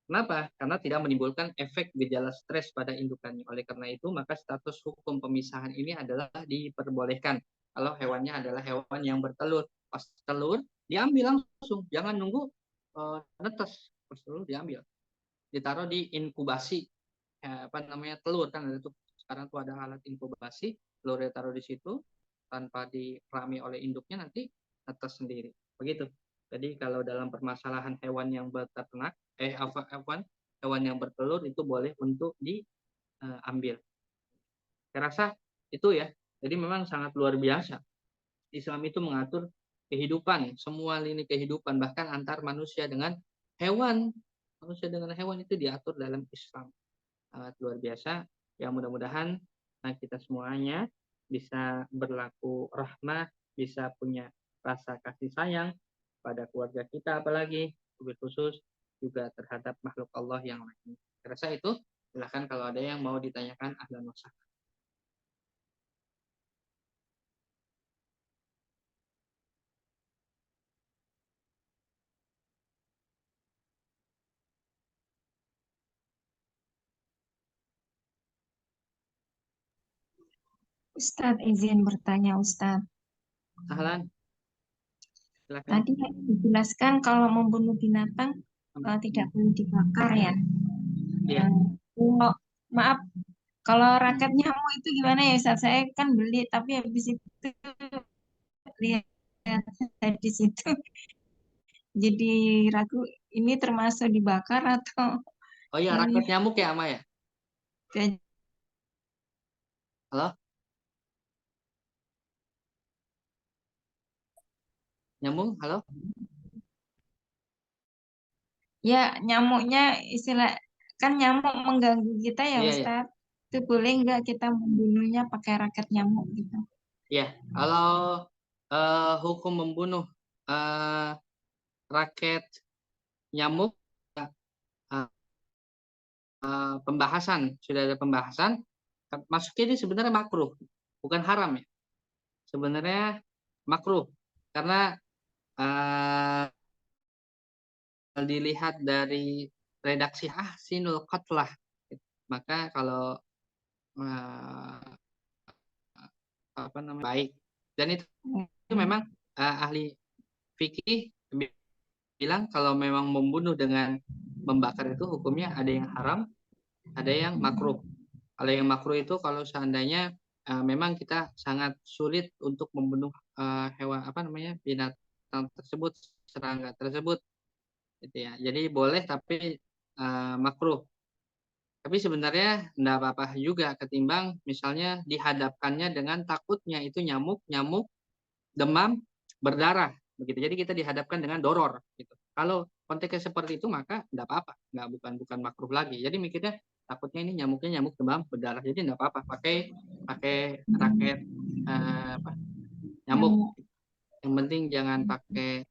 Kenapa? Karena tidak menimbulkan efek gejala stres pada indukannya. Oleh karena itu, maka status hukum pemisahan ini adalah diperbolehkan kalau hewannya adalah hewan yang bertelur. Pas telur, diambil langsung. Jangan nunggu netes. Pas telur diambil. Ditaruh di inkubasi. Telur. Kan ada tuh, sekarang tuh ada alat inkubasi. Telur ditaruh di situ, tanpa dirami oleh induknya, nanti netes sendiri. Begitu. Jadi kalau dalam permasalahan hewan yang beternak, hewan yang bertelur itu boleh untuk diambil. Saya rasa itu ya. Jadi memang sangat luar biasa. Islam itu mengatur kehidupan, semua lini kehidupan, bahkan antar manusia dengan hewan. Manusia dengan hewan itu diatur dalam Islam. Sangat luar biasa. Yang mudah-mudahan kita semuanya bisa berlaku rahmah, bisa punya rasa kasih sayang pada keluarga kita, apalagi lebih khusus juga terhadap makhluk Allah yang lain. Saya rasa itu. Silahkan kalau ada yang mau ditanyakan, ahlan wa sahlan. Ustadz, izin bertanya Ustadz. Ahlan. Silakan. Tadi dijelaskan kalau membunuh binatang tidak boleh dibakar ya. Iya. Maaf, kalau raket nyamuk itu gimana ya Ustadz? Saya kan beli tapi habis itu lihat di situ jadi ragu ini termasuk dibakar atau Oh iya, raket nyamuk ya, Ama ya? Halo? Nyambung, halo? Ya, nyamuknya istilah kan nyamuk mengganggu kita ya Iya, Ustadz. Itu boleh nggak kita membunuhnya pakai raket nyamuk gitu? Iya, kalau hukum membunuh raket nyamuk, pembahasan, sudah ada pembahasan, masuknya ini sebenarnya makruh, bukan haram ya. Sebenarnya makruh, karena dilihat dari redaksi Ahsinul Qatlah, maka kalau baik, dan itu memang ahli fikih bilang kalau memang membunuh dengan membakar itu hukumnya ada yang haram, ada yang makruh. Kalau yang makruh itu kalau seandainya memang kita sangat sulit untuk membunuh hewan binatang tersebut, serangga tersebut, gitu ya. Jadi boleh tapi makruh. Tapi sebenarnya tidak apa-apa juga ketimbang misalnya dihadapkannya dengan takutnya itu nyamuk demam berdarah begitu. Jadi kita dihadapkan dengan doror gitu. Kalau konteksnya seperti itu maka tidak apa-apa, bukan makruh lagi. Jadi mikirnya takutnya ini nyamuknya nyamuk demam berdarah. Jadi tidak apa-apa, pakai raket nyamuk. Yang penting jangan pakai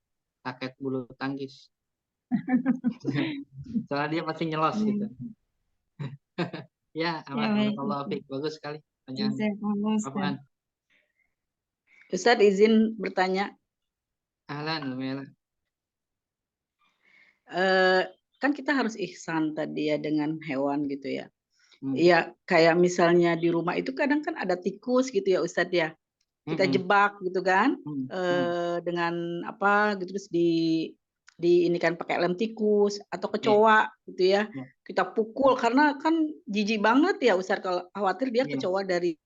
raket bulu tangkis. Soalnya dia pasti nyelos gitu. Ya, aman. Allah bagus sekali pertanyaan. Apaan? Ustadz izin bertanya. Ahlan, Umiala. Kan kita harus ihsan tadi ya dengan hewan gitu ya. Hmm. Iya, kayak misalnya di rumah itu kadang kan ada tikus gitu ya Ustadz ya. Kita Mm-mm. jebak gitu kan, Hmm. Hmm. dengan apa gitu, terus di ini kan pakai lem tikus atau Iya, kecoa gitu ya. iya, Kita pukul karena kan jijik banget ya Ustadz, kalau khawatir dia iya, kecoa dari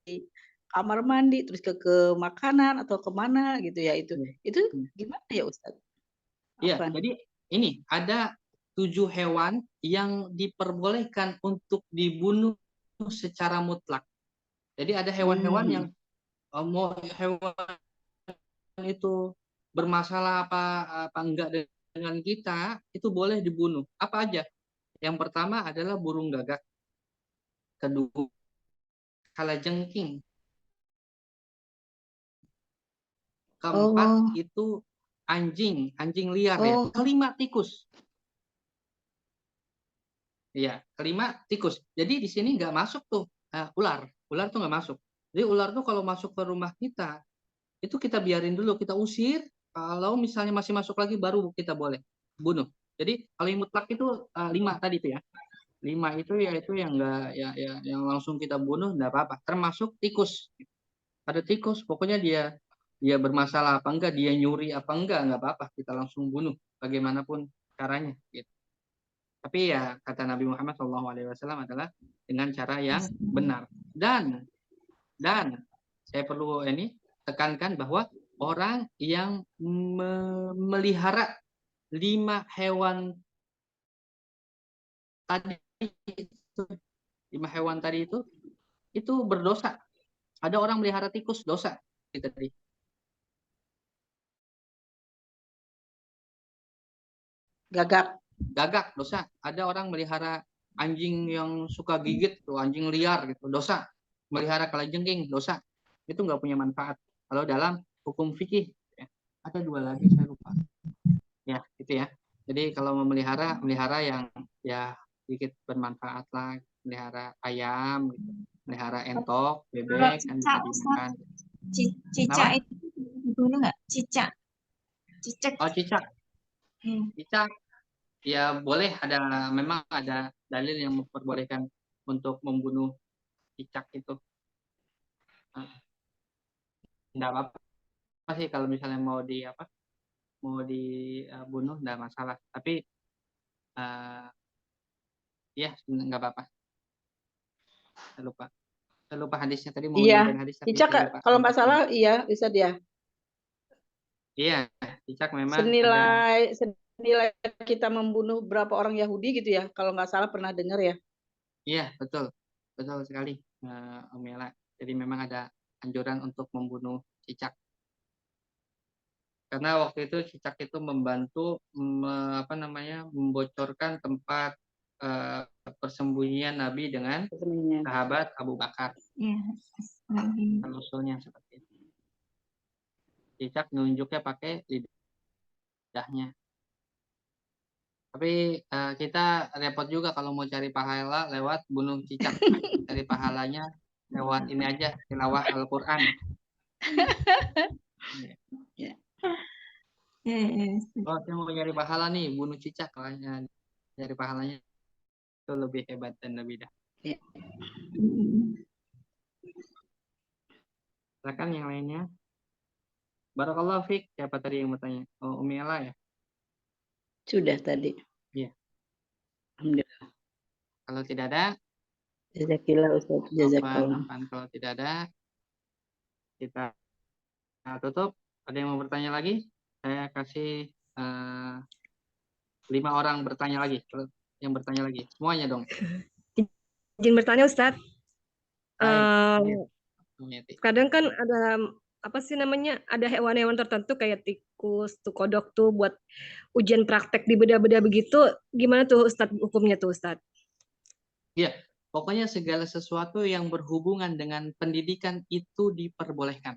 kamar mandi terus ke makanan atau kemana gitu ya itu. iya. Itu Hmm. gimana ya Ustadz? Iya, Afan. jadi ini ada 7 hewan yang diperbolehkan untuk dibunuh secara mutlak. Jadi ada hewan-hewan yang mau hewan itu bermasalah apa enggak dengan kita, itu boleh dibunuh. Apa aja? Yang pertama adalah burung gagak, kedua kalajengking, keempat Oh, itu anjing liar ya, oh, kelima tikus. Iya, kelima tikus. Jadi di sini nggak masuk tuh ular tuh nggak masuk. Jadi ular tuh kalau masuk ke rumah kita, itu kita biarin dulu, kita usir. Kalau misalnya masih masuk lagi, baru kita boleh bunuh. Jadi kalau yang mutlak itu 5 tadi itu ya. 5 itu ya itu yang nggak ya yang langsung kita bunuh nggak apa-apa. Termasuk tikus. Ada tikus, pokoknya dia dia bermasalah apa enggak, dia nyuri apa enggak apa-apa. Kita langsung bunuh bagaimanapun caranya. Gitu. Tapi ya kata Nabi Muhammad SAW adalah dengan cara yang benar. Dan saya perlu ini tekankan bahwa orang yang memelihara 5 hewan tadi itu, 5 hewan tadi itu berdosa. Ada orang melihara tikus dosa. Gitu tadi. gagak. Gagak dosa. Ada orang melihara anjing yang suka gigit tuh, anjing liar gitu, dosa. Melihara kalajengking dosa. Itu nggak punya manfaat. Kalau dalam hukum fikih ya, ada 2 lagi saya lupa. Ya, gitu ya. Jadi kalau memelihara yang ya sedikit bermanfaat lah, melihara ayam gitu. Melihara entok, Kalau bebek kan bisa cicak, Ustaz, dimakan. cicak Kenapa? itu dibunuh nggak? Cicak, cicak. Oh, cicak. Cicak ya boleh, memang ada dalil yang memperbolehkan untuk membunuh cicak itu. Enggak apa-apa sih kalau misalnya mau dibunuh enggak masalah. Tapi ya enggak apa-apa. Saya lupa hadisnya tadi, mau Iya, nyampein hadis tapi cicak saya lupa. kalau nggak salah iya Ustadz ya. Iya, cicak memang ada. Senilai kita membunuh berapa orang Yahudi gitu ya, kalau nggak salah pernah dengar ya. Iya, betul. Betul sekali, Om Yela. Jadi memang ada anjuran untuk membunuh cicak. Karena waktu itu cicak itu membantu membocorkan tempat persembunyian Nabi dengan Sebenarnya. sahabat Abu Bakar. Iya. Usulnya seperti itu. Cicak nunjuknya pakai lidahnya. Tapi kita repot juga kalau mau cari pahala lewat bunuh cicak. Cari pahalanya lewat ini aja, tilawah Al-Quran. Oh, saya mau cari pahala nih, bunuh cicak. Cari pahalanya itu lebih hebat dan lebih dah. Silakan yang lainnya. Barakallahu fiik. Siapa tadi yang bertanya? Oh, Umi Ella ya? Sudah tadi. Iya. Alhamdulillah. Kalau tidak ada, Jazakillah Ustaz. Jazakallah. kalau tidak ada, kita tutup. Ada yang mau bertanya lagi? Saya kasih 5 orang bertanya lagi. Yang bertanya lagi, semuanya dong. Izin bertanya Ustadz. Baik. Kadang kan ada apa sih namanya, ada hewan-hewan tertentu kayak tikus, tuh kodok tuh buat ujian praktek di beda-beda begitu, gimana tuh Ustadz hukumnya tuh Ustadz? Iya, pokoknya segala sesuatu yang berhubungan dengan pendidikan itu diperbolehkan.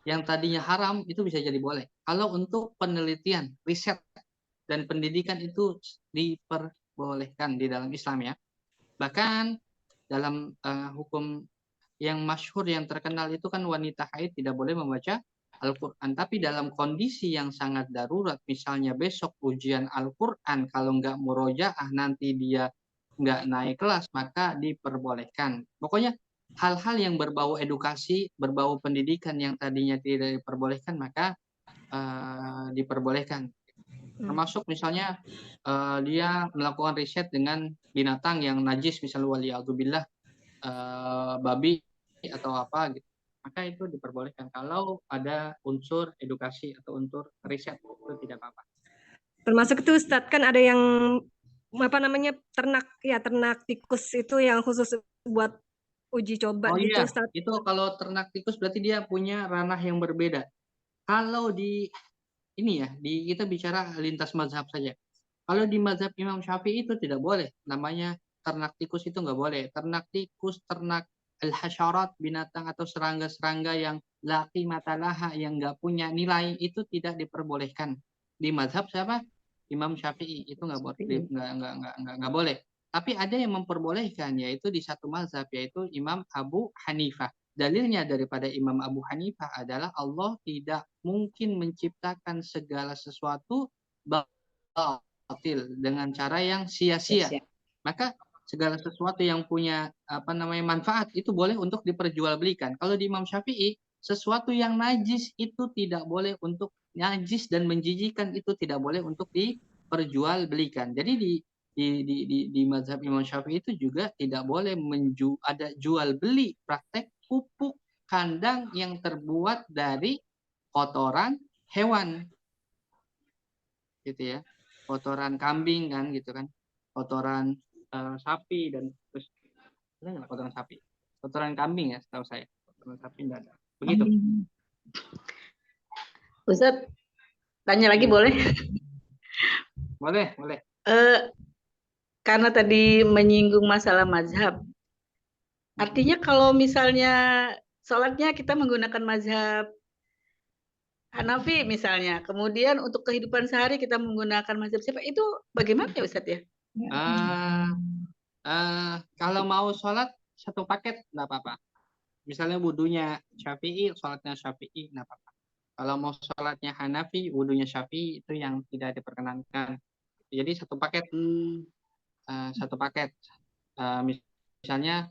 Yang tadinya haram itu bisa jadi boleh. Kalau untuk penelitian, riset, dan pendidikan itu diperbolehkan di dalam Islam ya. Bahkan dalam hukum yang masyhur, yang terkenal itu kan wanita haid tidak boleh membaca Al-Quran. Tapi dalam kondisi yang sangat darurat, misalnya besok ujian Al-Quran, kalau nggak murojaah nanti dia nggak naik kelas, maka diperbolehkan. Pokoknya hal-hal yang berbau edukasi, berbau pendidikan yang tadinya tidak diperbolehkan, maka diperbolehkan. Termasuk misalnya dia melakukan riset dengan binatang yang najis, misalnya waliyadzubillah, babi atau apa gitu, maka itu diperbolehkan kalau ada unsur edukasi atau unsur riset, itu tidak apa-apa. Termasuk itu Ustadz, kan ada yang apa namanya ternak tikus itu yang khusus buat uji coba Oh gitu iya, Ustadz. itu kalau ternak tikus berarti dia punya ranah yang berbeda. Kalau di ini ya, kita bicara lintas mazhab saja. Kalau di mazhab Imam Syafi'i itu tidak boleh, namanya ternak tikus itu nggak boleh. Ternak tikus, ternak al-hasyarat, binatang atau serangga-serangga yang laki matalaha, yang nggak punya nilai, itu tidak diperbolehkan. Di mazhab siapa? Imam Syafi'i itu nggak boleh, nggak boleh. Tapi ada yang memperbolehkan, yaitu di satu mazhab, yaitu Imam Abu Hanifah. Dalilnya daripada Imam Abu Hanifah adalah Allah tidak mungkin menciptakan segala sesuatu batil dengan cara yang sia-sia. Maka segala sesuatu yang punya manfaat itu boleh untuk diperjualbelikan. Kalau di Imam Syafi'i, sesuatu yang najis itu tidak boleh untuk najis dan menjijikan itu tidak boleh untuk diperjualbelikan. Jadi di mazhab Imam Syafi'i itu juga tidak boleh ada jual beli praktek pupuk kandang yang terbuat dari kotoran hewan, gitu ya, kotoran kambing kan, gitu kan, kotoran sapi dan terus ada nggak kotoran sapi, kotoran kambing ya, setahu saya kotoran sapi nggak ada. Begitu. Ustadz, tanya lagi boleh? Boleh. Karena tadi menyinggung masalah mazhab, artinya kalau misalnya sholatnya kita menggunakan mazhab Hanafi misalnya, kemudian untuk kehidupan sehari kita menggunakan mazhab siapa, itu bagaimana ya Ustadz ya? Kalau mau sholat satu paket nggak apa-apa. Misalnya wudunya Syafi'i, sholatnya Syafi'i, nggak apa-apa. Kalau mau sholatnya Hanafi, wudunya Syafi'i, itu yang tidak diperkenankan. Jadi satu paket. Misalnya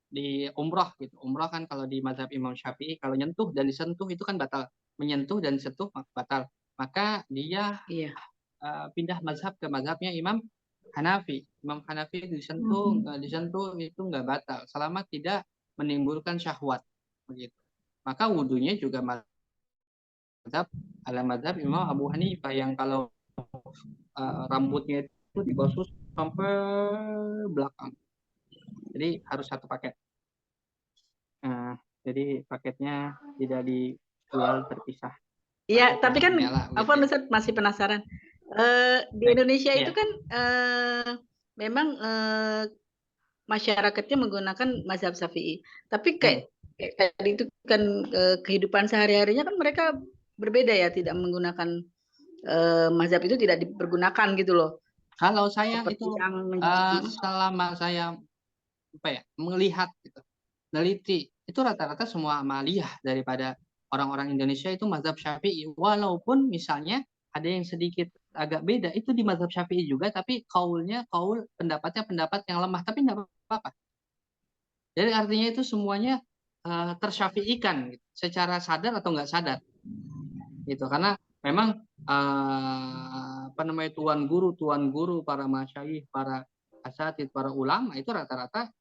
di umroh gitu. Umroh kan kalau di mazhab Imam Syafi'i, kalau nyentuh dan disentuh itu kan batal. Menyentuh dan disentuh batal. Maka dia pindah mazhab ke mazhabnya Imam Hanafi. Imam Hanafi disentuh itu nggak batal selama tidak menimbulkan syahwat, begitu. Maka wudunya juga mazhab Imam Abu Hanifah, yang kalau rambutnya itu dibasuh sampai belakang. Jadi harus satu paket. Jadi paketnya tidak dijual terpisah. Iya, tapi kan apa Ustadz masih penasaran. Di Indonesia itu kan memang masyarakatnya menggunakan mazhab Syafi'i. Tapi kayak tadi itu kan kehidupan sehari-harinya kan mereka berbeda ya, tidak menggunakan mazhab itu tidak dipergunakan gitu loh. Kalau saya itu selama saya melihat gitu, neliti, itu rata-rata semua amaliyah daripada orang-orang Indonesia itu mazhab Syafi'i. Walaupun misalnya ada yang sedikit agak beda, itu di mazhab Syafi'i juga, tapi pendapatnya pendapat yang lemah, tapi nggak apa-apa. Jadi artinya itu semuanya tersyafi'ikan gitu, secara sadar atau nggak sadar, gitu. Karena memang tuan guru, para masyayikh, para asatidz, para ulama itu rata-rata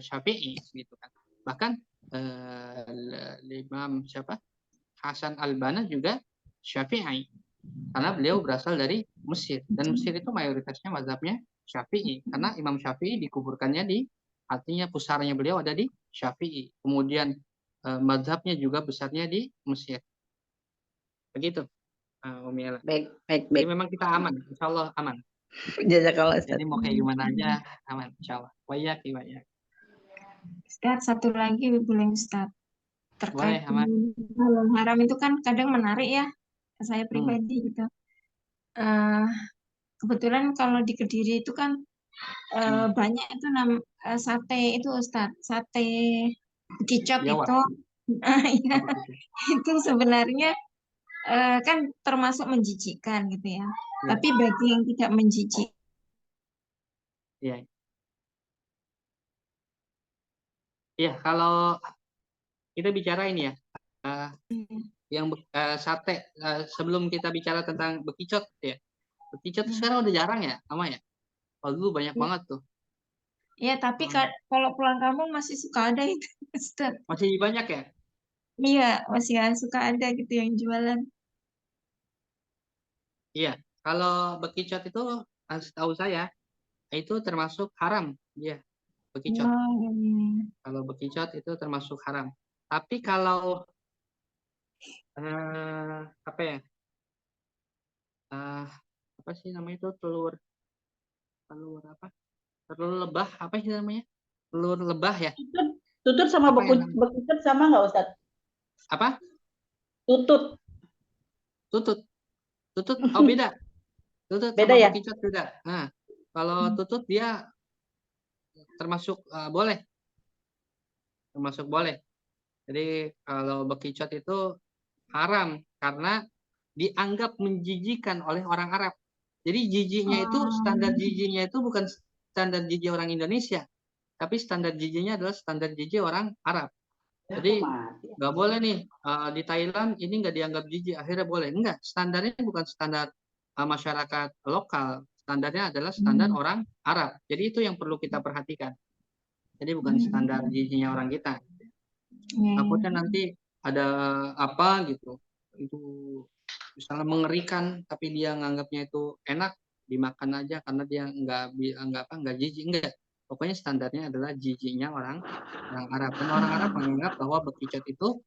Syafi'i, gitu kan. Bahkan Imam Hasan al-Banna juga Syafi'i, karena beliau berasal dari Mesir, dan Mesir itu mayoritasnya mazhabnya Syafi'i, karena Imam Syafi'i dikuburkannya artinya pusarnya beliau ada di Syafi'i. Kemudian mazhabnya juga besarnya di Mesir. Begitu, Umi Ella. Baik. Jadi memang kita aman, insya Allah aman. Jazakallah. Jadi mau kayak gimana aja aman, insya Allah. Wayak. Ustadz, satu lagi boleh Ustadz, terkait boleh, halal haram itu kan kadang menarik ya, saya pribadi gitu. Kebetulan kalau di Kediri itu kan banyak itu sate itu Ustadz, sate kicot Jawa. itu. Ya, Oh, begitu. itu sebenarnya kan termasuk menjijikkan gitu ya. Iya, Tapi bagi yang tidak menjijik, iya. Iya, kalau kita bicara ini ya, yang sate, sebelum kita bicara tentang bekicot ya. Bekicot sekarang udah jarang ya, sama ya? Kalau dulu banyak banget tuh. ya tapi kalau pulang kampung masih suka ada itu, Ustadz. Masih banyak ya? Iya, masih suka ada gitu yang jualan. Iya, kalau bekicot itu setahu saya itu termasuk haram, dia bekicot. Kalau bekicot itu termasuk haram. Tapi kalau apa ya? Apa sih namanya itu telur apa? Telur lebah apa sih namanya? Telur lebah ya? Tutut sama Apa ya namanya? bekicot sama nggak Ustadz? Apa? Tutut. Tutut. Oh beda. Tutut Beda sama ya? bekicot beda. Nah, kalau tutut dia termasuk boleh. Termasuk boleh. Jadi kalau bekicot itu haram karena dianggap menjijikan oleh orang Arab. Jadi jijiknya itu standar jijiknya itu bukan standar jijik orang Indonesia, tapi standar jijiknya adalah standar jijik orang Arab. Jadi nggak boleh nih di Thailand ini nggak dianggap jijik, akhirnya boleh. Enggak, standarnya bukan standar masyarakat lokal, standarnya adalah standar orang Arab. Jadi itu yang perlu kita perhatikan. Jadi bukan standar jijiknya orang kita. Takutnya nanti ada apa gitu, itu misalnya mengerikan, tapi dia nganggapnya itu enak, dimakan aja karena dia nggak jijik, enggak. Pokoknya standarnya adalah jijiknya orang Arab. Dan orang Arab menganggap bahwa bekicot itu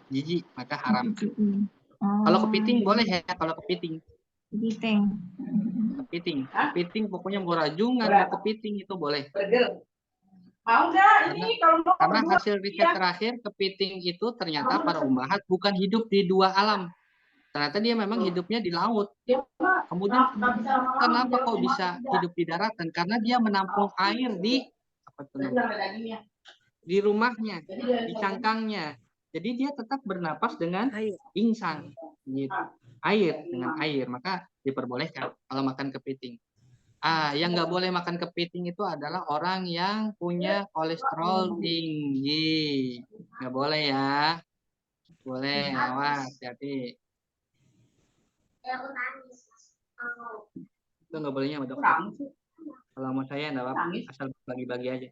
jijik, maka haram. Kalau kepiting boleh ya, kalau kepiting. Kepiting pokoknya mau rajungan, mau kepiting itu boleh. Mau nggak ini kalau mau Karena berdua? hasil riset terakhir kepiting itu ternyata para ummahat bukan hidup di dua alam. Ternyata dia memang hidupnya di laut. Kemudian kenapa kok bisa hidup di daratan? Karena dia menampung air di rumahnya, di cangkangnya. Jadi dia tetap bernapas dengan insang, gitu. Air dengan air, maka diperbolehkan kalau makan kepiting. Yang nggak boleh makan kepiting itu adalah orang yang punya kolesterol tinggi. Nggak boleh ya. Boleh, awas, hati-hati. Itu nggak bolehnya sama dokter. Kalau mau saya nggak apa-apa, asal bagi-bagi aja.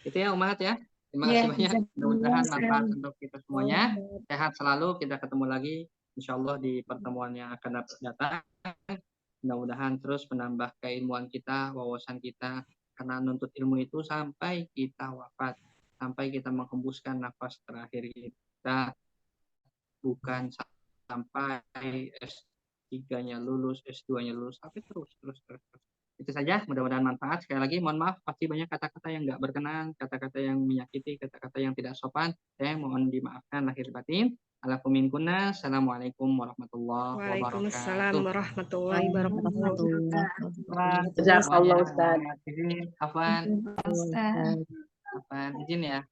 Itu ya Umat ya. Terima kasih banyak. Mudah-mudahan manfaat untuk kita semuanya. Sehat selalu. Kita ketemu lagi insya Allah di pertemuan yang akan datang. Mudah-mudahan terus menambah keilmuan kita, wawasan kita, karena nuntut ilmu itu sampai kita wafat, sampai kita menghembuskan nafas terakhir kita, bukan sampai S3-nya lulus, S2-nya lulus, tapi terus. Itu saja, mudah-mudahan manfaat. Sekali lagi mohon maaf, pasti banyak kata-kata yang nggak berkenan, kata-kata yang menyakiti, kata-kata yang tidak sopan. Saya mohon dimaafkan lahir batin. Alakuminkunna, assalamualaikum warahmatullahi Waalaikumsalam wabarakatuh. warahmatullahi wabarakatuh. Jazakallah Ustaz. Afwan, izin ya.